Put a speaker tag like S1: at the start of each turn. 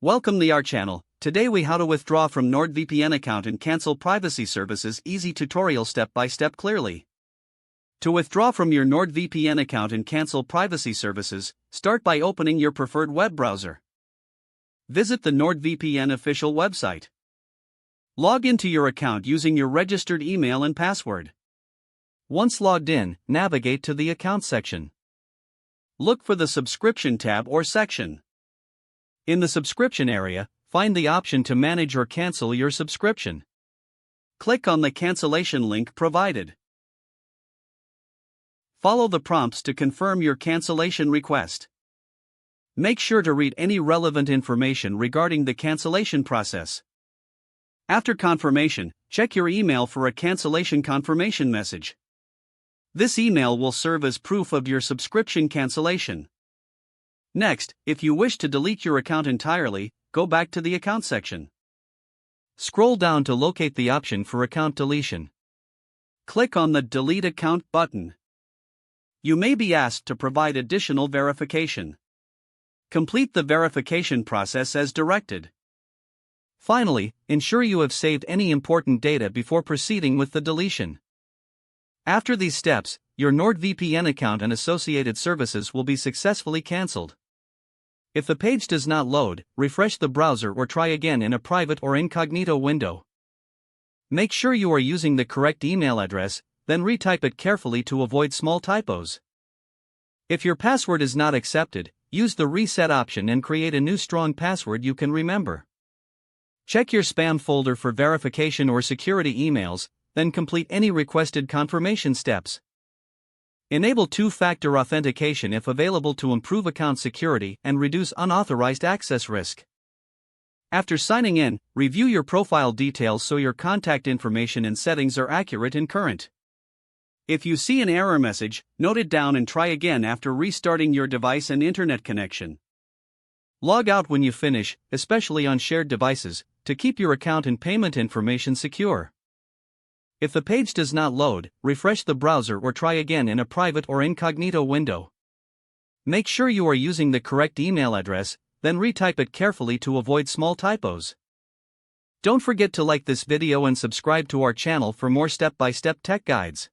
S1: Welcome to our channel. Today we how to withdraw from NordVPN account and cancel privacy services. Easy tutorial step by step clearly. To withdraw from your NordVPN account and cancel privacy services, start by opening your preferred web browser. Visit the NordVPN official website. Log into your account using your registered email and password. Once logged in, navigate to the account section. Look for the subscription tab or section. In the subscription area, find the option to manage or cancel your subscription. Click on the cancellation link provided. Follow the prompts to confirm your cancellation request. Make sure to read any relevant information regarding the cancellation process. After confirmation, check your email for a cancellation confirmation message. This email will serve as proof of your subscription cancellation. Next, if you wish to delete your account entirely, go back to the account section. Scroll down to locate the option for account deletion. Click on the Delete Account button. You may be asked to provide additional verification. Complete the verification process as directed. Finally, ensure you have saved any important data before proceeding with the deletion. After these steps, your NordVPN account and associated services will be successfully cancelled. If the page does not load, refresh the browser or try again in a private or incognito window. Make sure you are using the correct email address, then retype it carefully to avoid small typos. If your password is not accepted, use the reset option and create a new strong password you can remember. Check your spam folder for verification or security emails, then complete any requested confirmation steps. Enable two-factor authentication if available to improve account security and reduce unauthorized access risk. After signing in, review your profile details so your contact information and settings are accurate and current. If you see an error message, note it down and try again after restarting your device and internet connection. Log out when you finish, especially on shared devices, to keep your account and payment information secure. If the page does not load, refresh the browser or try again in a private or incognito window. Make sure you are using the correct email address, then retype it carefully to avoid small typos. Don't forget to like this video and subscribe to our channel for more step-by-step tech guides.